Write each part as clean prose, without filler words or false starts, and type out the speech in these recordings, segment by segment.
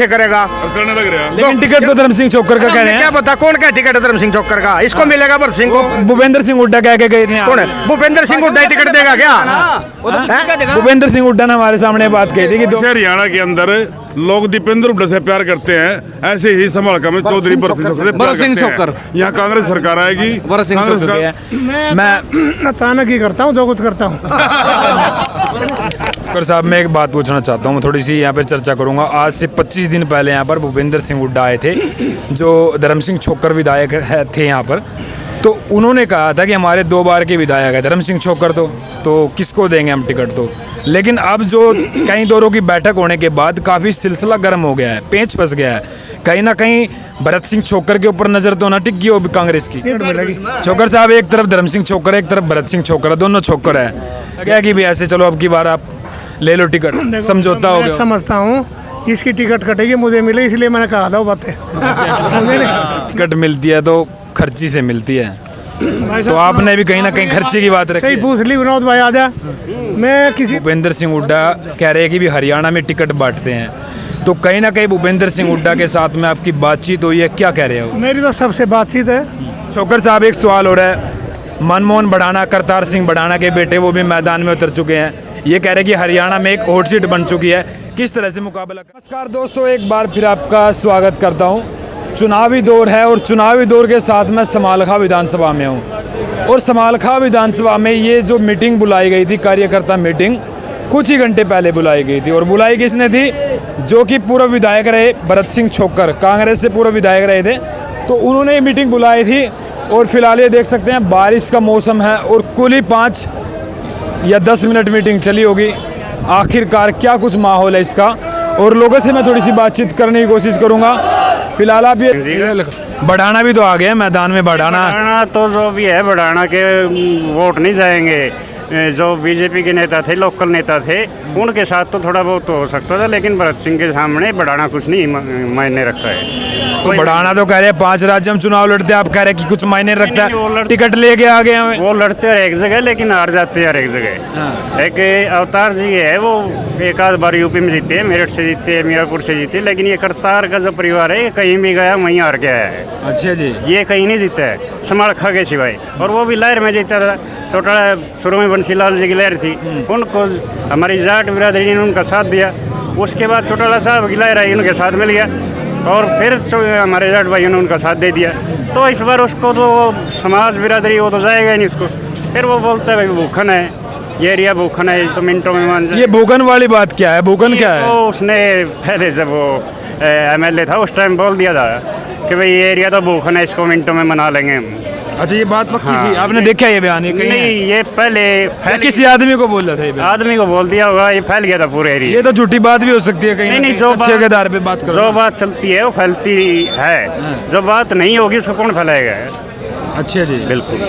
करेगा करने लग रहा है। लेकिन टिकट तो धर्म सिंह चौकर का कह रहे हैं। क्या पता कौन का टिकट है धर्म सिंह चौकर का? इसको मिलेगा भरत सिंह को। भूपेंद्र सिंह हुड्डा कह के गए थे। कौन है भूपेंद्र सिंह हुड्डा टिकट देगा क्या? भूपेंद्र सिंह हुड्डा ने हमारे सामने बात कही थी कि जैसे हरियाणा के अंदर लोग दीपेंद्र हुड्डा से प्यार करते हैं, ऐसे ही समालका में चौधरी भरत सिंह चौकर यहाँ कांग्रेस सरकार आएगी। कांग्रेस का मैं अचानक ही करता हूँ जो कुछ करता हूँ। चौकर साहब, मैं एक बात पूछना चाहता हूँ, थोड़ी सी यहाँ पर चर्चा करूँगा। आज से 25 दिन पहले यहाँ पर भूपेंद्र सिंह हुड्डा आए थे, जो धर्म सिंह चौकर विधायक थे यहाँ पर। तो उन्होंने कहा था कि हमारे 2 बार के विधायक है धर्म सिंह चौकर, तो किसको देंगे हम टिकट तो। लेकिन अब जो कई दौरों की बैठक होने के बाद काफ़ी सिलसिला गर्म हो गया है, पेंच फंस गया है। कहीं ना कहीं भरत सिंह चौकर के ऊपर नज़र तो ना टिक गई हो कांग्रेस की। चौकर साहब, एक तरफ धर्म सिंह चौकर है, एक तरफ भरत सिंह चौकर है, दोनों चौकर है। क्या कि भी ऐसे चलो अब की बार आप ले लो टिकट, समझौता हो गया। समझता हूँ इसकी टिकट कटेगी, मुझे मिले, इसलिए मैंने कहा था वो बातें। टिकट मिलती है तो खर्ची से मिलती है, तो आपने भी कहीं ना कहीं खर्चे की बात रखी सही है। पूछ ली विनोद भाई, आजा। मैं किसी भूपेंद्र सिंह हुड्डा कह रहे हैं कि भी हरियाणा में टिकट बांटते हैं, तो कहीं ना कहीं भूपेंद्र सिंह हुड्डा के साथ में आपकी बातचीत हुई है, क्या कह रहे हो? मेरी तो सबसे बातचीत है। चौकर साहब, एक सवाल हो रहा है। मनमोहन भड़ाना, करतार सिंह भड़ाना के बेटे, वो भी मैदान में उतर चुके हैं। ये कह रहे हैं कि हरियाणा में एक हॉट सीट बन चुकी है, किस तरह से मुकाबला? नमस्कार दोस्तों, एक बार फिर आपका स्वागत करता हूँ। चुनावी दौर है और चुनावी दौर के साथ मैं समालखा विधानसभा में हूँ, और समालखा विधानसभा में ये जो मीटिंग बुलाई गई थी, कार्यकर्ता मीटिंग, कुछ ही घंटे पहले बुलाई गई थी। और बुलाई किसने थी? जो कि पूर्व विधायक रहे भरत सिंह चौकर, कांग्रेस से पूर्व विधायक रहे थे, तो उन्होंने ये मीटिंग बुलाई थी। और फिलहाल ये देख सकते हैं बारिश का मौसम है और कुल ही 5 या 10 मिनट मीटिंग चली होगी। आखिरकार क्या कुछ माहौल है इसका, और लोगों से मैं थोड़ी सी बातचीत करने की कोशिश करूँगा। फिलहाल आप ये बढ़ाना भी तो आ गए मैदान में। बढ़ाना तो जो भी है, बढ़ाना के वोट नहीं जाएंगे। जो बीजेपी के नेता थे, लोकल नेता थे, उनके साथ तो थोड़ा बहुत तो हो सकता था, लेकिन भरत सिंह के सामने बढ़ाना कुछ नहीं मायने रखता है। तो बढ़ाना तो कह रहे हैं 5 राज्य हम चुनाव लड़ते हैं, आप कह रहे हैं कि कुछ मायने रखता है, टिकट लेके आ गए हमें। वो लड़ते हैं एक जगह, लेकिन हार जाते हैं हर एक जगह। एक अवतार जी है, वो एक आध बार यूपी में जीते हैं, मेरठ से जीते हैं, मीरापुर से जीते, लेकिन ये करतार का जो परिवार है, कहीं भी गया वहीं हार के आया है। अच्छा जी, ये कहीं नहीं जीता है समालखा के सिवाय, और वो भी लहर में जीता था। छोटा शुरू में बंसीलाल जी की लहर थी, उनको हमारी जाट बिरादरी ने उनका साथ दिया। उसके बाद छोटा साहब की लहर आई, उनके साथ मिल गया, और फिर हमारे जाट भाइयों ने उनका साथ दे दिया। तो इस बार उसको तो समाज बिरादरी वो तो जाएगा ही नहीं उसको। फिर वो बोलता है भाई भूखन है, ये एरिया भूखन है, तो मिनटों में मान जाए। ये भूखन वाली बात क्या है? भूखन क्या है? तो उसने पहले जब वो MLA था उस टाइम बोल दिया था कि भाई ये एरिया तो भूखन है, इसको मिनटों में मना लेंगे हम। अच्छा, ये बात पक्की थी? आपने देखा ये बयान? नहीं, ये पहले किसी आदमी को बोल रहा था? ये आदमी को बोल दिया होगा, ये फैल गया था पूरे एरिया। ये तो झूठी बात भी हो सकती है कहीं। नहीं, जो बात के आधार पे बात करो, जो बात चलती है वो फैलती है, जो बात नहीं होगी उसको कौन फैलाएगा? अच्छा जी, बिल्कुल,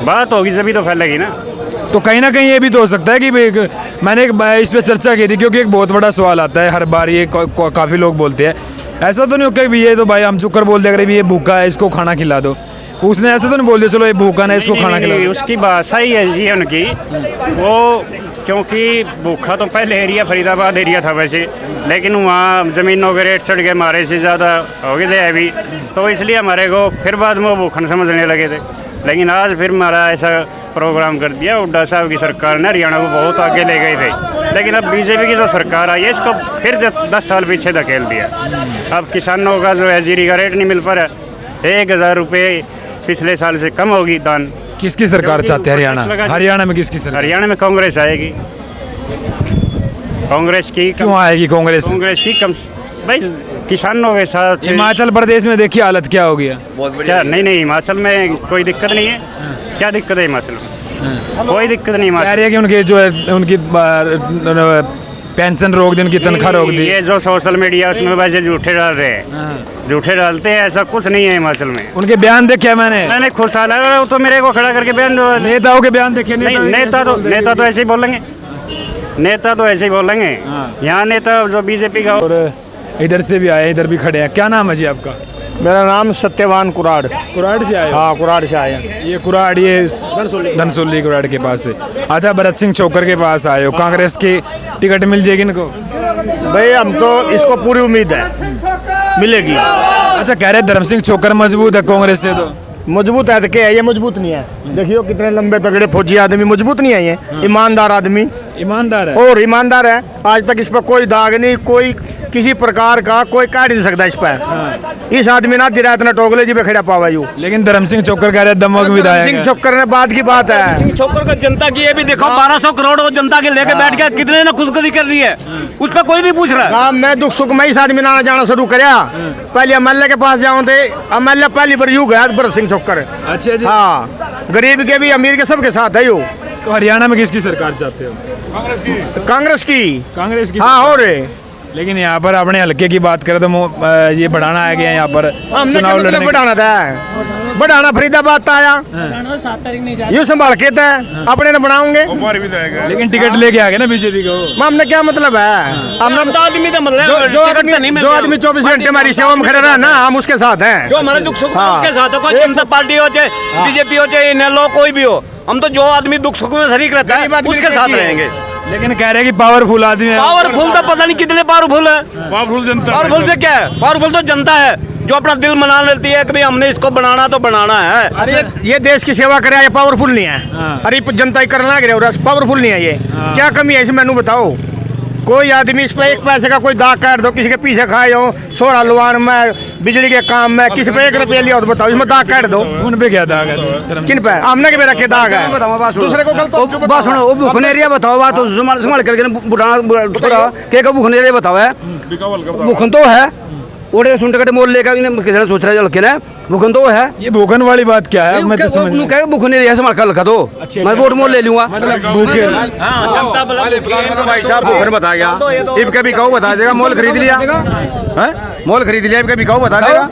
बात होगी जब तो फैलेगी ना। तो कहीं ना कहीं ये भी तो हो सकता है कि मैंने इस पे चर्चा की थी, क्योंकि एक बहुत बड़ा सवाल आता है हर बार, ये काफ़ी लोग बोलते हैं, ऐसा तो नहीं होता कि ये तो भाई हम चुकर बोल दिया, अरे ये भूखा है इसको खाना खिला दो। उसने ऐसा तो नहीं बोल दिया चलो ये भूखा है इसको खाना खिला दो। उसकी बात सही है जी उनकी, वो क्योंकि भूखा तो पहले एरिया फरीदाबाद एरिया था वैसे, लेकिन वहाँ ज़मीनों के रेट चढ़ गए, हमारे से ज़्यादा हो गए थे अभी, तो इसलिए हमारे को फिर बाद में वो भूखन समझने लगे थे। लेकिन आज फिर हमारा ऐसा प्रोग्राम कर दिया, हुड्डा साहब की सरकार ने हरियाणा को बहुत आगे ले गई थी, लेकिन अब बीजेपी की जो सरकार आई है इसको फिर 10 साल पीछे धकेल दिया। अब किसानों का जो है जीरी का रेट नहीं मिल पा रहा, 1000 रुपये पिछले साल से कम होगी दान। किसकी सरकार चाहते हैं हरियाणा में? किसकी सरकार? हरियाणा में कांग्रेस आएगी। कांग्रेस की क्यों आएगी कांग्रेस? कांग्रेस की कम भाई किसानों के साथ। हिमाचल प्रदेश में देखिए हालत क्या हो गया। क्या? नहीं, हिमाचल में कोई दिक्कत नहीं है। क्या दिक्कत है हिमाचल में? कोई दिक्कत नहीं। कह रही है कि उनके जो है उनकी पेंशन रोक दी, उनकी तनख्वाह रोक दी। ये जो सोशल मीडिया उसमें वैसे झूठे डाल रहे हैं, झूठे डालते हैं, ऐसा कुछ नहीं है हिमाचल में। उनके बयान देखे मैंने खुशहाल है, तो मेरे को खड़ा करके बयान दो। नेताओं के बयान देखे? नेता तो ऐसे ही बोलेंगे, नेता तो ऐसे ही बोलेंगे। यहाँ नेता जो बीजेपी का। और इधर से भी आए, इधर भी खड़े हैं। क्या नाम है जी आपका? मेरा नाम सत्यवान कुराड़। कुराड़ से आए? हाँ, कुराड़ से आए। ये कुराड़, ये धनसोली कुराड़ के पास से। अच्छा, भरत सिंह चौकर के पास आए हो, कांग्रेस की टिकट मिल जाएगी इनको? भाई हम तो इसको पूरी उम्मीद है मिलेगी। अच्छा, कह रहे धर्म सिंह छोकर मजबूत है कांग्रेस से, तो मजबूत है तो क्या है, ये मजबूत नहीं है। देखियो कितने लंबे तगड़े फौजी आदमी, मजबूत नहीं है ये। ईमानदार आदमी, ईमानदार है। और ईमानदार है। आज तक इस पर कोई दाग नहीं, कोई किसी प्रकार का कोई काट नहीं सकता इस पर। इस आदमी ना दिरा इतना टोगले जी पे खड़ा पावा यू। लेकिन धर्म सिंह छोकर कह रहे दमक विधायक सिंह है। छोकर ने बात की बात है। सिंह छोकर को जनता की ये भी देखो 1200 करोड़ वो जनता के लेके बैठ गया, कितने ने खुदकुशी कर दी है, उस पर कोई नहीं पूछ रहा। काम में दुख सुख में इस आदमी ने आना जाना शुरू करया। पहले एमएलए के पास जाऊं थे, एमएलए पहली बार यू गया भरत सिंह छोकर। अच्छा जी। हाँ, गरीब के भी अमीर के सबके साथ है यू। तो हरियाणा में किसकी सरकार चाहते हो? कांग्रेस की। कांग्रेस की। हाँ, और लेकिन यहाँ पर अपने हल्के की बात करें तो ये बढ़ाना आ गया यहाँ पर हमने क्या चुनाव मतलब लड़ने। बढ़ाना था, बढ़ाना फरीदाबाद आया, ये संभाल के था अपने ने बनाओगे। लेकिन टिकट लेके आ गए ना बीजेपी को। हमने क्या मतलब है, हमने तो आदमी तो मतलब जो आदमी 24 घंटे हमारी सेवा में खड़े रहा ना, हम उसके साथ हैं। जो हमारे दुख सुख में हाँ। उसके साथ हो, कोई जनता पार्टी हो चाहे बीजेपी हो चाहे इनेलो कोई भी हो, हम तो जो आदमी दुख सुख में शरीक रहता है उसके साथ रहेंगे। लेकिन कह रहे हैं कि पावरफुल आदमी है। पावरफुल तो पता नहीं कितने पावरफुल है। पावरफुल जनता, पावरफुल से क्या है, पावरफुल तो जनता है जो अपना दिल मना लेती है कि भाई हमने इसको बनाना तो बनाना है। अरे ये देश की सेवा करे, ये पावरफुल नहीं है। अरे जनता ही करना पावरफुल नहीं है ये। क्या कमी है इसमें, मैनू बताओ। कोई आदमी इस पे एक पैसे का कोई दाग काट दो, किसी के पीछे खाए हो, छोरा लुआन में, बिजली के काम में, किसी पे 1 रुपया लिया हो तो बताओ, इसमें दाग काट दो। उन पे क्या दाग है? किन पे? हमने के पे रखे दाग है। दूसरे को गलत बात सुनो, वो भूखनेरिया बताओ, बात तो संभाल करके बुढ़ाना छोड़ा के भूखनेरिया बताओ है। भूखन तो है, ओडे सुनते कटे मोल लेकर किसी सोच रहे लड़के ने भूखन तो है। ये भूखन वाली बात क्या है? मैं तो समझ क्या भूखनेरिया संभाल कर लगा दो, मैं वोट मोल ले लूंगा। मतलब भूखे भाई साहब भूखन बता गया, इब कभी कहो बता देगा, मोल खरीद लिया, मोल खरीद लिया, इब कभी कहो बता देगा।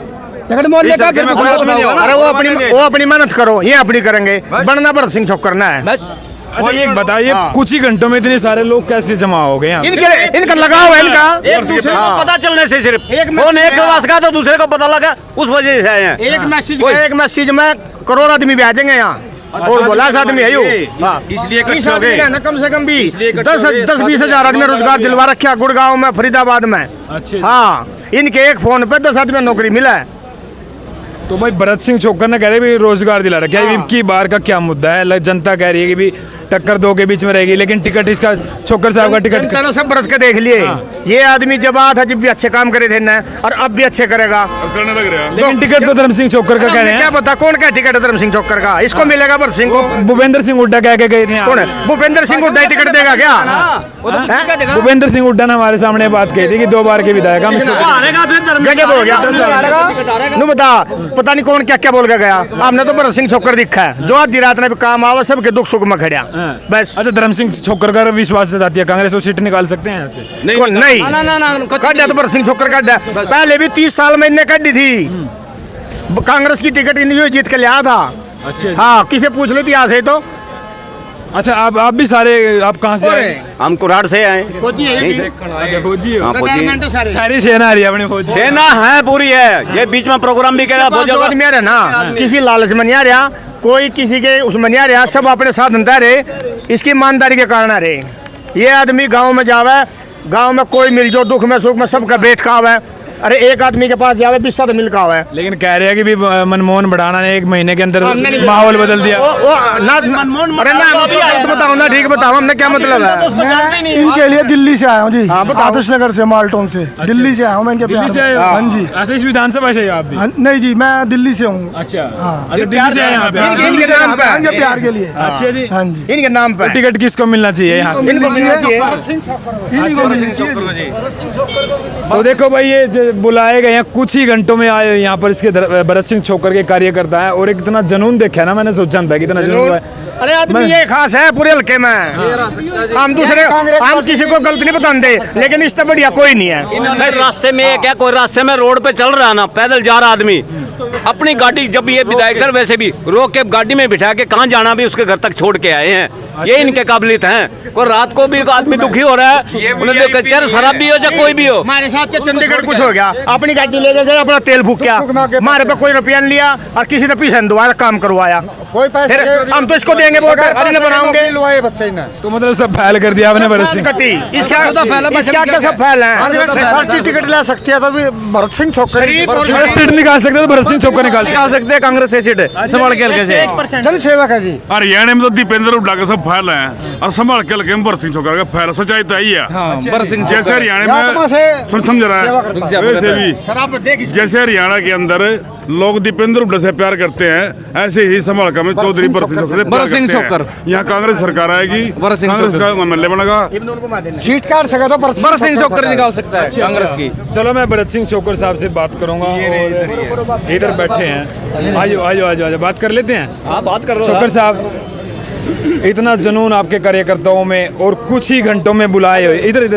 टिकट मोल लेकर अरे वो अपनी मेहनत करो, ये अपनी करेंगे। बनना भरत सिंह छोकर ना है। अच्छा, ये बताइए कुछ ही घंटों में इतने सारे लोग कैसे जमा हो गए यहाँ? इनका लगाव है, इनका एक दूसरे को पता चलने से सिर्फ फोन एक के पास का तो दूसरे को पता लगा, उस वजह से आए हैं। एक मैसेज में करोड़ आदमी भी आ जाएंगे यहाँ। और बोला इस आदमी है यू, इसलिए इस आदमी ने ना कम से कम भी 10-20 हजार आदमी रोजगार दिलवा रखा गुड़गांव में, फरीदाबाद में। अच्छा। हाँ, इनके एक फोन पे 10 आदमी नौकरी मिला है। तो भाई भरत सिंह छोकर ने कह रहे भी रोजगार दिला रखा है। इनकी बार का क्या मुद्दा है? जनता कह रही है कि भी टक्कर दो के बीच में रहेगी, लेकिन टिकट इसका छोकर साहब का टिकट जनता ने सब बरत के देख लिए। ये आदमी जब आया था, जब भी अच्छे काम करे थे ना, और अब भी अच्छे करेगा। करने लग रहा है। लेकिन टिकट तो धर्म सिंह छोकर का कह रहे क्या हैं। पता कौन का टिकट है धर्म सिंह छोकर का, इसको मिलेगा भरत सिंह को। भूपेंद्र सिंह हुड्डा कह के गए थे। कौन है भूपेंद्र सिंह हुड्डा टिकट देगा क्या? भूपेंद्र सिंह हुड्डा ने हमारे सामने बात कही थी कि 2 बार के विधायक हम इसको गजब हो गया। नु बता, पता नहीं कौन क्या क्या बोल के गया। हमने तो भरत सिंह छोकर दिखा है, जो आधी रात में भी काम आवा, सबके दुख सुख में खड़ा बस। अच्छा, धर्म सिंह छोकर का विश्वास से जाती है कांग्रेस, वो सीट निकाल सकते हैं यहाँ से? नहीं काटा तो भरत सिंह छोकर काटा। पहले भी 30 साल में इनने काटी थी। कांग्रेस की टिकट इन्हें जीत के लिया था। अच्छा। हाँ, किसे पूछ लो इतिहास है तो। अच्छा, आप भी सारे, आप कहाँ से आए? हम कुराड़ से आए। अच्छा, फौजी हो? हाँ, फौजी। सारी सेना आ रही है अपनी फौजी। सेना है पूरी है, ये बीच में प्रोग्राम भी करा फौजी का। आदमी आ रहा ना, किसी लालच में नहीं आ रहा, कोई किसी के उसमें नहीं आ रहा, सब अपने साथ बनता रहे, इसकी ईमानदारी के कारण आ रहे। ये आदमी गांव में जावे, गांव में कोई मिल जो दुख में सुख में सबका बैठ का आवे। अरे एक आदमी के पास जावे 20 मिल का आवे। लेकिन कह रहे हैं कि भी मनमोहन बढ़ाना ने 1 महीने के अंदर माहौल बदल दिया। अरे ना गलत बताओ ना, ठीक बताओ, हमने क्या मतलब है? मैं इनके लिए दिल्ली से आया हूँ जी, आदर्श नगर से, माल्टोन से। दिल्ली से आया हूँ मैं इनके दिल्ली से आए प्यार हो? में। हाँ जी। अच्छा, इस विधानसभा से आप भी? हाँ, नहीं जी, मैं दिल्ली से हूँ। अच्छा। हाँ। अच्छा, दिल्ली से आए यहाँ पे? इनके नाम पे इनके प्यार के लिए। अच्छा जी। हाँ जी। इनके नाम पे टिकट किसको मिलना चाहिए यहाँ से? इनको मिलना चाहिए। इन्हीं को मिलनी चाहिए। तो देखो भाई, ये जो बुलाए गए हैं, कुछ ही घंटों में आए यहाँ पर इसके भरत सिंह छोकर के कार्यकर्ता है, और एक इतना जुनून देखा ना, मैंने सोचा था कि इतना जुनून है। अरे आदमी ये खास है पूरे हल्के में। हम दूसरे, हम किसी को गलत नहीं बताते, लेकिन इससे बढ़िया कोई नहीं है। रास्ते में क्या, कोई रास्ते में रोड पे चल रहा है ना, पैदल जा रहा आदमी, अपनी गाड़ी जब ये विधायक थे वैसे भी रोक के गाड़ी में बिठा के कहाँ जाना भी उसके घर तक छोड़ के आए हैं। ये इनके काबिलियत हैं। कोई रात को भी आदमी दुखी हो रहा है, उन्हें देखकर चाहे शराब भी हो चाहे कोई भी हो। हमारे साथ चंडीगढ़ कुछ हो गया, अपनी गाड़ी लेके गए, अपना तेल फूकिया, हमारे पे कोई रुपया नहीं लिया और किसी ने पीछे दोबारा काम करवाया। कोई पैसे फिर हम तो इसको देंगे वोट, अरे बनाओगे। बच्चे ने तो मतलब सब फैल कर दिया आपने भरत सिंह। इसका क्या सब फैल है। टिकट ले सकती है तो भी भरत सिंह छोकर सीट निकाल सकते तो भरत सिंह छोकर निकाल सकते हैं कांग्रेस से सीट संभाल के हल्के से। जन सेवक है जी। हरियाणा में तो दीपेंद्र हुड्डा के सब फैल हैं और संभाल के हल्के में भरत सिंह छोकर का फैल। सच्चाई तो यही है। भरत सिंह जैसे हरियाणा में समझ रहा है वैसे भी जैसे हरियाणा के अंदर लोग दीपेंद्र हुड्डा से प्यार करते हैं, ऐसे ही संभालका में चौधरी भरत सिंह छोकर। यहाँ कांग्रेस सरकार आएगी, कांग्रेस का एमएलए बनेगा, सीट काट सका तो भरत सिंह छोकर निकाल सकता है कांग्रेस की। चलो मैं भरत सिंह छोकर साहब से बात करूंगा और इधर बैठे हैं। आजो बात कर लेते हैं। हाँ बात कर छोकर साहब, इतना जुनून आपके कार्यकर्ताओं में और कुछ ही घंटों में बुलाए हुए इधर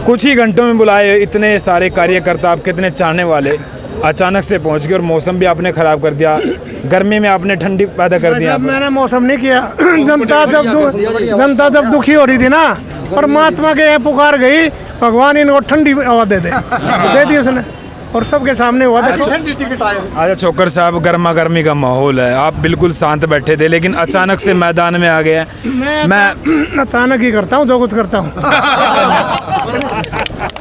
कुछ ही घंटों में बुलाए हुए इतने सारे कार्यकर्ता, आपके इतने चाहने वाले अचानक से पहुंच गए और मौसम भी आपने खराब कर दिया, गर्मी में आपने ठंडी पैदा कर दिया। मैंने मौसम नहीं किया। जनता जब दुखी हो रही थी ना, परमात्मा के यहाँ पुकार गई, भगवान इनको ठंडी हवा दे दी उसने और सबके सामने हुआ था। अच्छा छोकर साहब, गर्मा गर्मी का माहौल है, आप बिल्कुल शांत बैठे थे लेकिन अचानक से मैदान में आ गए। मैं अचानक ही करता हूँ जो कुछ करता हूँ।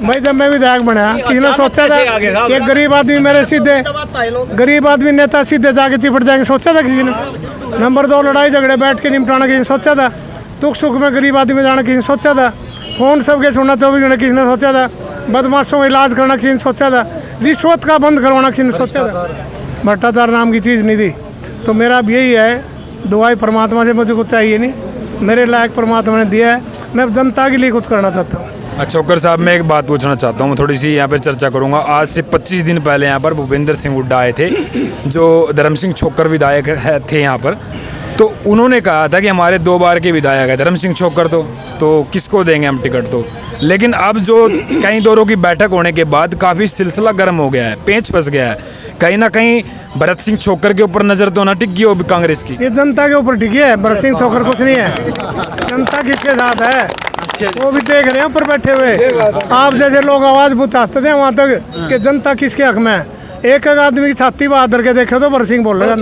भाई जब मैं विधायक बना, किसी ने सोचा था कि एक गरीब आदमी मेरे सीधे गरीब आदमी नेता सीधे जाके चिपट जाएंगे, सोचा था किसी ने? नंबर 2 लड़ाई झगड़े बैठ के निपटाना किसी ने सोचा था? दुख सुख में गरीब आदमी जाना किसी ने सोचा था? फोन सबके सुनना 24 घंटे किसी ने सोचा था? बदमाशों का इलाज करना किसी ने सोचा था? रिश्वत का बंद करवाना किसी ने सोचा था? भ्रष्टाचार नाम की चीज़ नहीं थी। तो मेरा अब यही है, दुआई परमात्मा से मुझे कुछ चाहिए नहीं, मेरे लायक परमात्मा ने दिया है, मैं जनता के लिए कुछ करना चाहता हूँ। छोकर साहब, मैं एक बात पूछना चाहता हूँ, थोड़ी सी यहाँ पर चर्चा करूँगा। आज से 25 दिन पहले यहाँ पर भूपेंद्र सिंह हुड्डा आए थे, जो धर्म सिंह छोकर विधायक थे यहाँ पर। तो उन्होंने कहा था कि हमारे 2 बार के विधायक है धर्म सिंह छोकर, तो किसको देंगे हम टिकट। तो लेकिन अब जो कई दौरों की बैठक होने के बाद काफ़ी सिलसिला गर्म हो गया है, पेंच फंस गया है। कहीं ना कहीं भरत सिंह छोकर के ऊपर नज़र तो ना टिकी हो कांग्रेस की। ये जनता के ऊपर टिकी है, भरत सिंह छोकर कुछ नहीं है। जनता किसके साथ है वो भी देख रहे हैं ऊपर बैठे हुए। आप जैसे लोग आवाज़ बुझाते थे वहाँ तक कि जनता किसके हक में है। एक आदमी की छाती बहादुर के देखे तो भरत सिंह बोल रहे हैं।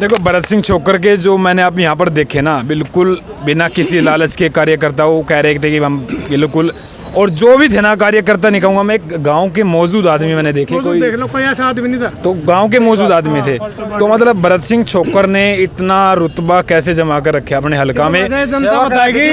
देखो भरत सिंह छोकर के जो मैंने आप यहाँ पर देखे ना, बिल्कुल बिना किसी लालच के कार्यकर्ता वो कह रहे थे कि हम बिल्कुल, और जो भी थे ना कार्यकर्ता, नहीं कहूँगा मैं, एक गांव के मौजूद आदमी मैंने देखे, कोई देख लो कोई ऐसा आदमी नहीं था, तो गांव के मौजूद आदमी थे। तो मतलब भरत सिंह छोकर ने इतना रुतबा कैसे जमा कर रखे अपने हल्का में? जनता बताएगी।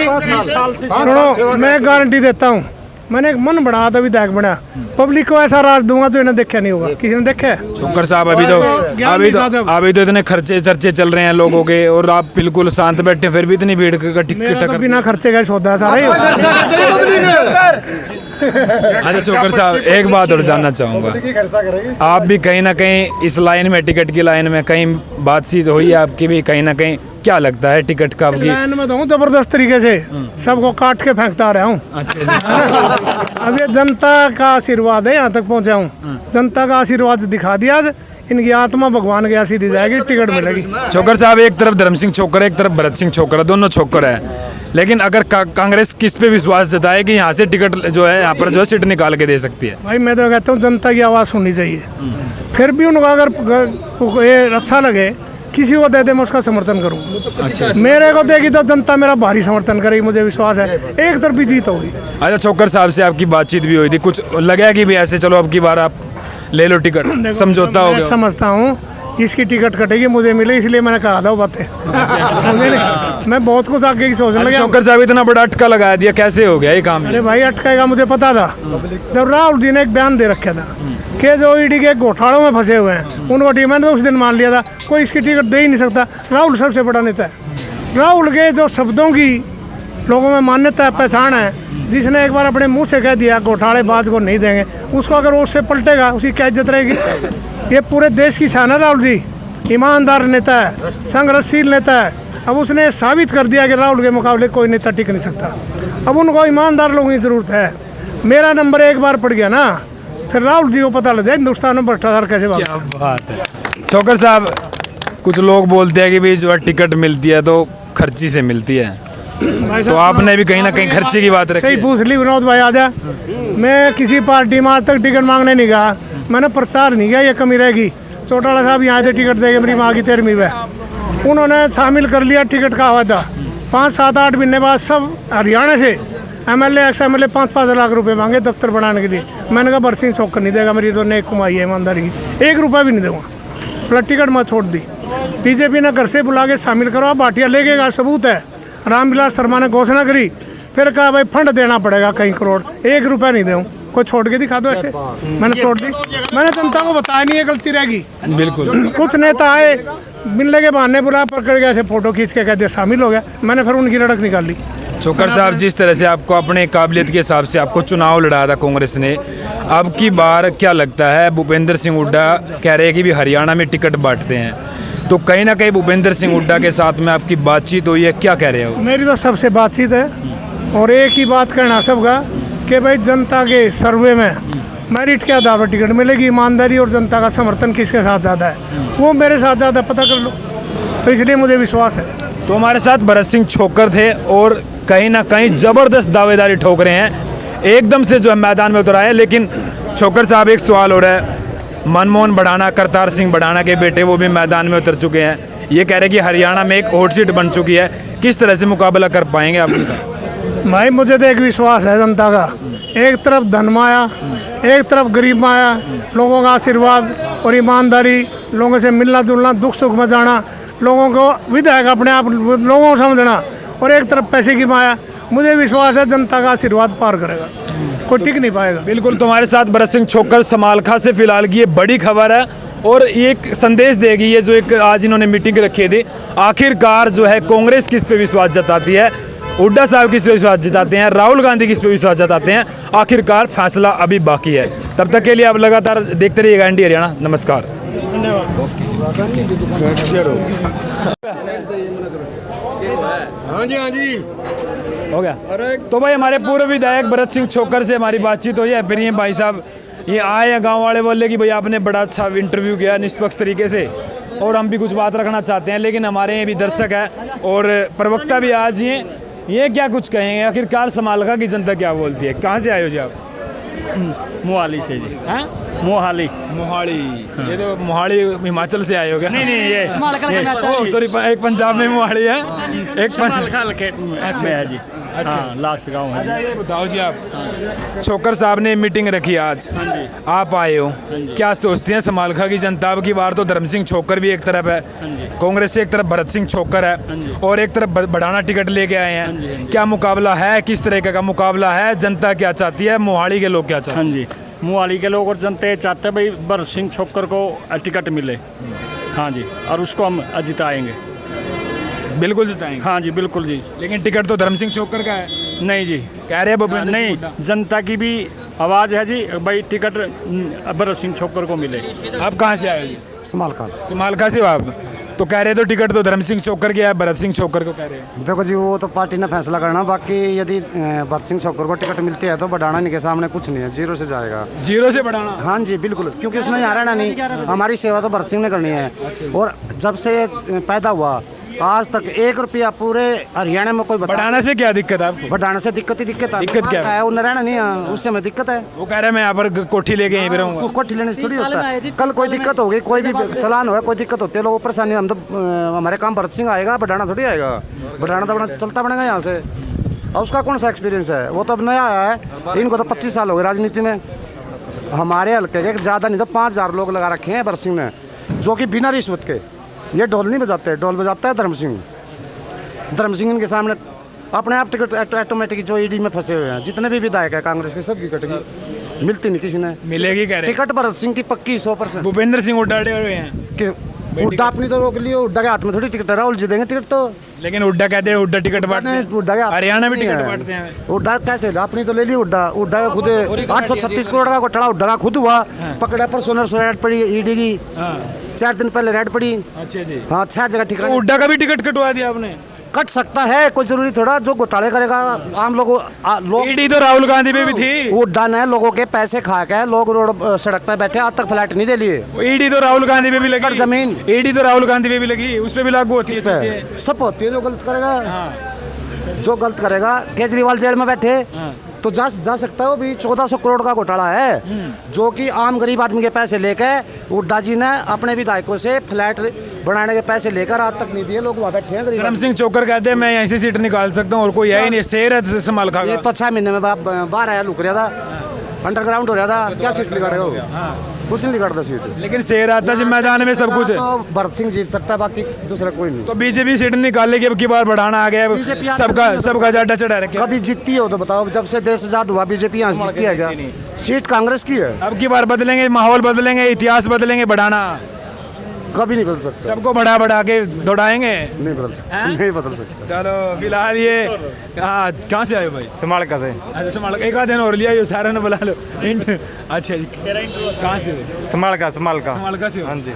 सुनो, मैं गारंटी देता हूँ, मैंने एक मन बढ़ा था विधायक बना, पब्लिक को ऐसा राज दूंगा तो इन्हें देखा नहीं होगा। किसी ने देखा है? छोकर साहब, अभी तो इतने खर्चे चर्चे चल रहे हैं लोगों के और आप बिल्कुल शांत बैठे, फिर भी इतनी भीड़ इकट्ठा बिना खर्चे का सौदा सारा। अच्छा छोकर साहब, एक बात और जानना चाहूँगा, आप भी कहीं ना कहीं इस लाइन में, टिकट की लाइन में कहीं बातचीत हुई है आपकी भी? कहीं ना कहीं क्या लगता है टिकट का आपकी? लाइन में तो हूँ जबरदस्त तरीके से, सबको काट के फेंकता रहा हूँ। अब ये जनता का आशीर्वाद है, यहाँ तक पहुँचा हूँ। जनता का आशीर्वाद दिखा दिया, इनकी आत्मा भगवान के यहाँ सीधी जाएगी, टिकट मिलेगी। छोकर साहब, एक तरफ धर्म सिंह छोकर है, एक तरफ भरत सिंह छोकर है, दोनों छोकर है, लेकिन अगर कांग्रेस किस पे विश्वास जताए कि यहाँ से टिकट जो है, यहाँ पर जो है सीट निकाल के दे सकती है? भाई मैं तो कहता हूँ जनता की आवाज़ सुननी चाहिए। फिर भी उनको अगर ये अच्छा लगे किसी को दे दे, मैं उसका समर्थन करूँ। अच्छा, मेरे को देगी तो जनता मेरा भारी समर्थन करेगी, मुझे विश्वास है एक तरफी जीत होगी। अच्छा छोकर साहब से आपकी बातचीत भी हुई थी, कुछ लगा कि भी ऐसे चलो अब की बार आप ले लो टिकट, समझौता हो गया? समझता हूँ इसकी टिकट कटेगी, मुझे मिले, इसलिए मैंने कहा था वो बातें। मैं बहुत कुछ आगे की सोचने लगा। छोकर साहब, इतना बड़ा अटका लगा दिया, कैसे हो गया ये काम? अरे भाई अटकेगा, मुझे पता था। जब राहुल जी ने एक बयान दे रखा था कि जो ईडी के घोटालों में फंसे हुए हैं उनको टिकट, मैंने तो उस दिन मान लिया था कोई इसकी टिकट दे ही नहीं सकता। राहुल सबसे बड़ा नेता है। राहुल के जो शब्दों की लोगों में मान्यता है, पहचान है, जिसने एक बार अपने मुंह से कह दिया घोटालेबाज को नहीं देंगे, उसको अगर उससे पलटेगा उसकी क्या इज्जत रहेगी? ये पूरे देश की शान है। राहुल जी ईमानदार नेता है, संघर्षशील नेता है। अब उसने साबित कर दिया कि राहुल के मुकाबले कोई नेता टिक नहीं सकता। अब उनको ईमानदार लोगों की ज़रूरत है। मेरा नंबर एक बार पड़ गया ना फिर राहुल जी को पता लग जाए हिंदुस्तान में भ्रष्टाचार कैसे भागता है। क्या बात है छोकर साहब। कुछ लोग बोलते हैं कि भाई जो है टिकट मिलती है तो खर्ची से मिलती है, भाई तो साहब, आपने भी कहीं ना कहीं खर्चे की बात रखी सही है। पूछ ली विनोद भाई। आजा, मैं किसी पार्टी में आज तक टिकट मांगने नहीं गया, मैंने प्रचार नहीं किया, ये कमी रहेगी। चौटाला साहब यहाँ से टिकट देंगे, मेरी माँ की 13वीं में उन्होंने शामिल कर लिया टिकट का वादा। 5, 7, 8 महीने बाद सब हरियाणा से MLA एक्स MLA 5-5 लाख रुपए मांगे दफ्तर बनाने के लिए। मैंने कहा बरसिंह छोकर नहीं देगा, मेरी तो नेक कमाई है ईमानदारी की, 1 रुपया भी नहीं दूंगा। प्लस टिकट मत छोड़ दी। बीजेपी ने घर से बुला के शामिल करो, भाटिया ले गएगा, सबूत है। रामविलास शर्मा ने घोषणा करी, फिर कहा भाई फंड देना पड़ेगा कई करोड़, 1 रुपया नहीं दूँ। कोई छोड़ के दिखा दो ऐसे, मैंने छोड़ दी। मैंने जनता को बताया नहीं, ये गलती रहेगी। बिल्कुल। कुछ नेता आए मिलने के बहाने बुला पकड़ के ऐसे फोटो खींच के कह दिया शामिल हो गया, मैंने फिर उनकी लड़क निकाल ली। छोकर साहब, जिस तरह से आपको अपने काबिलियत के हिसाब से आपको चुनाव लड़ा था कांग्रेस ने, अब की बार क्या लगता है? भूपेंद्र सिंह हुड्डा कह रहे हैं कि भी हरियाणा में टिकट बांटते हैं, तो कहीं ना कहीं भूपेंद्र सिंह हुड्डा के साथ में आपकी बातचीत हुई है, क्या कह रहे हो? मेरी तो सबसे बातचीत है और एक ही बात कहना सबका कि भाई जनता के सर्वे में मेरिट के आधार पर टिकट मिलेगी। ईमानदारी और जनता का समर्थन किसके साथ ज़्यादा है, वो मेरे साथ ज़्यादा पता कर लो। तो इसलिए मुझे विश्वास है। तो हमारे साथ भरत सिंह छोकर थे और कहीं ना कहीं ज़बरदस्त दावेदारी ठोक रहे हैं, एकदम से जो है मैदान में उतर आए। लेकिन छोकर साहब, एक सवाल हो रहा है, मनमोहन भड़ाना, करतार सिंह भड़ाना के बेटे वो भी मैदान में उतर चुके हैं। ये कह रहे हैं कि हरियाणा में एक हॉट सीट बन चुकी है, किस तरह से मुकाबला कर पाएंगे आप? भाई मुझे तो एक विश्वास है जनता का, एक तरफ धन माया, एक तरफ गरीब माया, लोगों का आशीर्वाद और ईमानदारी, लोगों से मिलना जुलना, दुख सुख में जाना, लोगों को विधायक अपने आप लोगों को समझना, और एक तरफ पैसे की माया। मुझे विश्वास है जनता का आशीर्वाद पार करेगा, कोई टिक नहीं पाएगा। बिल्कुल। तुम्हारे साथ भरत सिंह छोकर समालखा से फिलहाल की ये बड़ी खबर है और एक संदेश देगी ये जो एक आज इन्होंने मीटिंग रखी थी। आखिरकार जो है कांग्रेस किस पे विश्वास जताती है, हुड्डा साहब किस पे विश्वास जताते हैं, राहुल गांधी किस पे विश्वास जताते हैं, आखिरकार फैसला अभी बाकी है। तब तक के लिए आप लगातार देखते रहिएगा ND हरियाणा। नमस्कार। हाँ जी, हाँ जी, हो गया। तो भाई हमारे पूर्व विधायक भरत सिंह छोकर से हमारी बातचीत हुई है। फिर ये भाई साहब ये आए हैं, गांव वाले बोले कि भाई आपने बड़ा अच्छा इंटरव्यू किया निष्पक्ष तरीके से, और हम भी कुछ बात रखना चाहते हैं। लेकिन हमारे यहाँ भी दर्शक है और प्रवक्ता भी आज ये क्या कुछ कहेंगे, आखिरकार समालखा की जनता क्या बोलती है? कहाँ से आए हो जी आप? मोहाली से जी। हैं? मोहाली। मोहाली। ये तो मोहाली हिमाचल से आए हो क्या? नहीं ये सॉरी, एक पंजाब में मोहाली है, एक अच्छा है जी। अच्छा, लास्ट गांव है। ये बताओ जी, आप छोकर साहब ने मीटिंग रखी आज, आप आए हो, क्या सोचते हैं समालखा की जनता? अब की बार तो धर्म सिंह छोकर भी एक तरफ है, कांग्रेस से एक तरफ भरत सिंह छोकर है और एक तरफ भड़ाना टिकट लेके आए हैं। क्या मुकाबला है, किस तरह का मुकाबला है, जनता क्या चाहती है, मोहाली के लोग क्या चाहते हैं? हाँ जी, मोहाली के लोग और जनता ये चाहते हैं भाई भरत सिंह छोकर को टिकट मिले। हाँ जी, और उसको हम जिताएंगे। बिल्कुल जिताएंगे। हाँ जी, बिल्कुल जी। लेकिन टिकट तो धर्म सिंह छोकर का है। नहीं जी, कह रहे हैं भूपेंद्र सिंह नहीं, हुड्डा। जनता की भी आवाज़ है जी भाई, टिकट भरत सिंह छोकर को मिले। आप कहाँ से आए हो जी? समालखा समालखा से हो आप? तो कह रहे तो टिकट तो धर्म सिंह छोकर के है, भरत सिंह छोकर को कह रहे हैं। देखो जी, वो तो पार्टी ने फैसला करना। बाकी यदि भरत सिंह छोकर को टिकट मिलती है तो बढ़ाना इनके सामने कुछ नहीं है, 0 से जाएगा। 0 से बढ़ाना? हाँ जी, बिल्कुल, क्योंकि उसमें यहाँ रहना नहीं, हमारी सेवा तो भरत सिंह ने करनी है। और जब से पैदा हुआ आज तक 1 रुपया पूरे हरियाणा में कोई बढ़ाना से क्या दिक्कत है आपको? बढ़ाने से दिक्कत ही दिक्कत है। दिक्कत क्या है? उन्हें रहना नहीं है, उससे हमें दिक्कत है। वो कह रहे हैं मैं यहाँ पर कोठी लेके यहीं पे रहूंगा। कोठी लेने से थोड़ी होता है, कल कोई दिक्कत होगी, कोई भी चलान होगा, कोई दिक्कत होती है, लोग परेशानी। हम तो हमारे काम भरत सिंह आएगा, बढ़ाना थोड़ी आएगा। बढ़ाना तो अपना चलता बनेगा यहाँ से। और उसका कौन सा एक्सपीरियंस है, वो तो अब नया आया है। इनको तो 25 साल हो गए राजनीति में। हमारे हल्के के ज़्यादा नहीं तो 5000 लोग लगा रखे हैं भरत सिंह ने, जो कि बिना रिश्वत के। ये ढोल नहीं बजाते, ढोल बजाता है धर्म सिंह। धर्म सिंह इनके सामने अपने आप टिकट ऑटोमेटिक जो ईडी में फंसे हुए हैं, जितने भी विधायक है कांग्रेस के, सब की टिकट मिलती नहीं किसी ने। मिलेगी कह रहे हैं। टिकट भरत सिंह की पक्की 100%। भूपेंद्र सिंह हुड्डा अड़े हुए हैं कि हुड्डा अपनी तो रोक लियो, हुड्डा के हाथ में थोड़ी टिकट है, राहुल जी देंगे टिकट तो। लेकिन हुड्डा कहते हैं हुड्डा टिकट बांटते हैं, हुड्डा के हाथ हरियाणा में नहीं टिकट है। बांटते हैं। हुड्डा कैसे, अपनी तो ले ली हुड्डा। हुड्डा का खुद 836 करोड़ का घोटाला हुड्डा का खुद हुआ, पकड़ा पर सोनर रेड पड़ी ईडी की। 4 दिन पहले रेड पड़ी। अच्छा जी। हाँ, 6 जगह तो ठिकाने। हुड्डा का भी टिकट कटवा दिया आपने? कट सकता है, कोई जरूरी थोड़ा जो घोटाले करेगा आम लोगों लोग। ईडी तो राहुल गांधी पे भी थी। वो डन है, लोगों के पैसे खा के लोग रोड सड़क पे बैठे, आज तक फ्लैट नहीं दे लिए। ईडी तो राहुल गांधी पे भी लगी, जमीन ईडी तो राहुल गांधी पे भी लगी, उस पे भी लागू होती है। सब होती है, जो गलत करेगा जो गलत करेगा। केजरीवाल जेल में बैठे तो जा सकता है, वो भी 1400 करोड़ का घोटाला है, जो कि आम गरीब आदमी के पैसे लेके हुड्डा जी ने अपने विधायकों से फ्लैट बनाने के पैसे लेकर आज तक नहीं दिए। लोग वहाँ बैठे हैं। धर्म सिंह चोकर कहते हैं मैं यहीं से सीट निकाल सकता हूँ और कोई है ही नहीं, शेर है संभाल खा। ये तो 6 महीने में बाहर आया, लुक रहा था, अंडरग्राउंड हो रहा था, क्या सीट निकालेगा? कुछ नहीं निकालता सीट। लेकिन शेर आता है मैदान में, सब कुछ है। तो भरत सिंह जीत सकता है, बाकी दूसरा कोई नहीं। तो बीजेपी सीट निकालेगी, अब की बार बढ़ाना आ गया, सबका जाटा चढ़ा रखे। कभी जीतती हो तो बताओ, जब से देश आजाद हुआ बीजेपी यहाँ जीतती है क्या? सीट कांग्रेस की है। अब की बार बदलेंगे, माहौल बदलेंगे, इतिहास बदलेंगे, बढ़ाना कभी नहीं बदल सकता। सबको बढ़ा के दौड़ाएंगे, नहीं बदल सकता, नहीं बदल सकता। चलो फिलहाल ये कहाँ से आए भाई? समालका से। अच्छा समालका, एक आध दिन और लिया, ये सारे ने बुला लो। अच्छा जी, कहाँ से? समालका से हो? हाँ जी।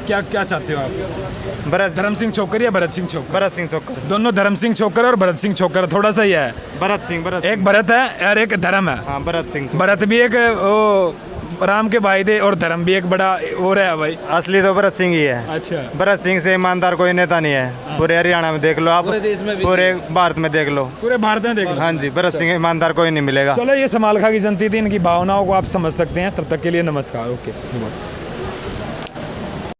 क्या चाहते हो आप? भरत धर्म सिंह चोकर या भरत सिंह चोकर? भरत सिंह चोकर। दोनों धर्म सिंह चोकर और भरत सिंह चोकर, थोड़ा सा ही है। भरत एक भरत है और एक धर्म है। हाँ, भरत सिंह। भरत भी एक राम के भाई थे और धर्म भी एक बड़ा हो रहा है भाई। असली तो भरत सिंह ही है। अच्छा, भरत सिंह से ईमानदार कोई नेता नहीं है। पूरे हरियाणा में देख लो आप, पूरे भारत में देख लो, पूरे भारत में देख लो। हाँ जी, भरत सिंह ईमानदार कोई नहीं मिलेगा। चलो ये समालखा की जनता थी, इनकी भावनाओं को आप समझ सकते हैं। तब तक के लिए नमस्कार। ओके।